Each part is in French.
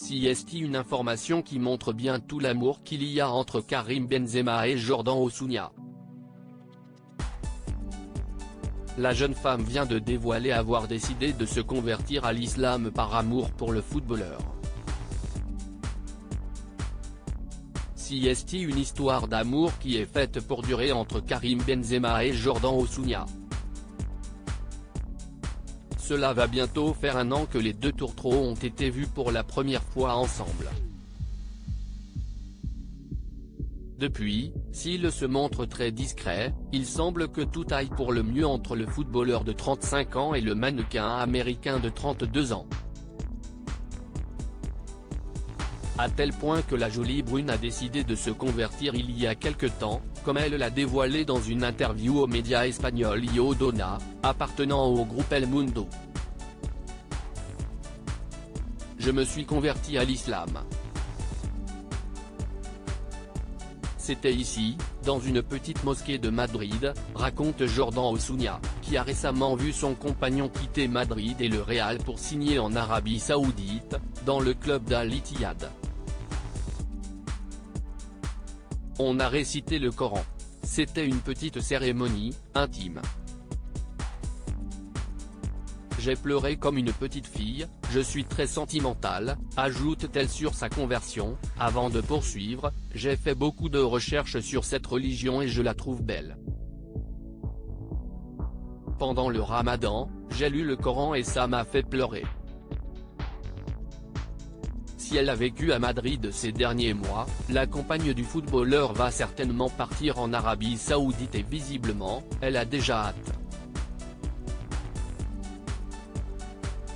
CST, une information qui montre bien tout l'amour qu'il y a entre Karim Benzema et Jordan Ossouna. La jeune femme vient de dévoiler avoir décidé de se convertir à l'islam par amour pour le footballeur. CST, une histoire d'amour qui est faite pour durer entre Karim Benzema et Jordan Ossouna. Cela va bientôt faire 1 an que les deux tourtereaux ont été vus pour la première fois ensemble. Depuis, s'il se montre très discret, il semble que tout aille pour le mieux entre le footballeur de 35 ans et le mannequin américain de 32 ans. À tel point que la jolie brune a décidé de se convertir il y a quelque temps, comme elle l'a dévoilé dans une interview aux médias espagnols Iodona, appartenant au groupe El Mundo. Je me suis converti à l'islam. C'était ici, dans une petite mosquée de Madrid, raconte Jordan Ossouna, qui a récemment vu son compagnon quitter Madrid et le Real pour signer en Arabie Saoudite, dans le club d'Al Ittihad. On a récité le Coran. C'était une petite cérémonie, intime. J'ai pleuré comme une petite fille, je suis très sentimentale, ajoute-t-elle sur sa conversion, avant de poursuivre, j'ai fait beaucoup de recherches sur cette religion et je la trouve belle. Pendant le Ramadan, j'ai lu le Coran et ça m'a fait pleurer. Si elle a vécu à Madrid ces derniers mois, la compagne du footballeur va certainement partir en Arabie Saoudite et visiblement, elle a déjà hâte.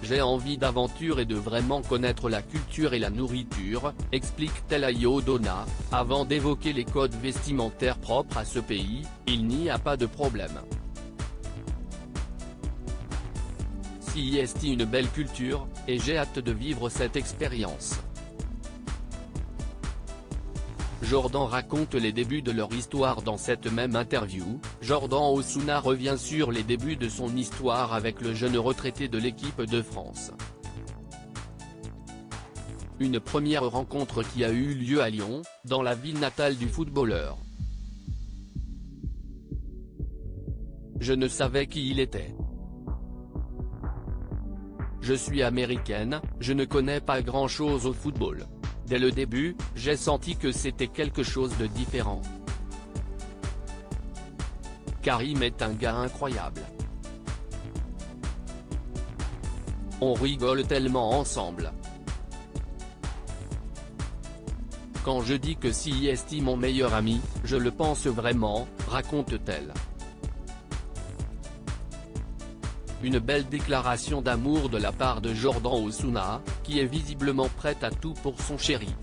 J'ai envie d'aventure et de vraiment connaître la culture et la nourriture, explique-t-elle à Iodona, avant d'évoquer les codes vestimentaires propres à ce pays, il n'y a pas de problème. CST, une belle culture, et j'ai hâte de vivre cette expérience. Jordan raconte les débuts de leur histoire dans cette même interview. Jordan Ossouna revient sur les débuts de son histoire avec le jeune retraité de l'équipe de France. Une première rencontre qui a eu lieu à Lyon, dans la ville natale du footballeur. Je ne savais qui il était. Je suis américaine, je ne connais pas grand-chose au football. Dès le début, j'ai senti que c'était quelque chose de différent. Karim est un gars incroyable. On rigole tellement ensemble. Quand je dis que CST mon meilleur ami, je le pense vraiment, raconte-t-elle. Une belle déclaration d'amour de la part de Jordan Ossouna, qui est visiblement prête à tout pour son chéri.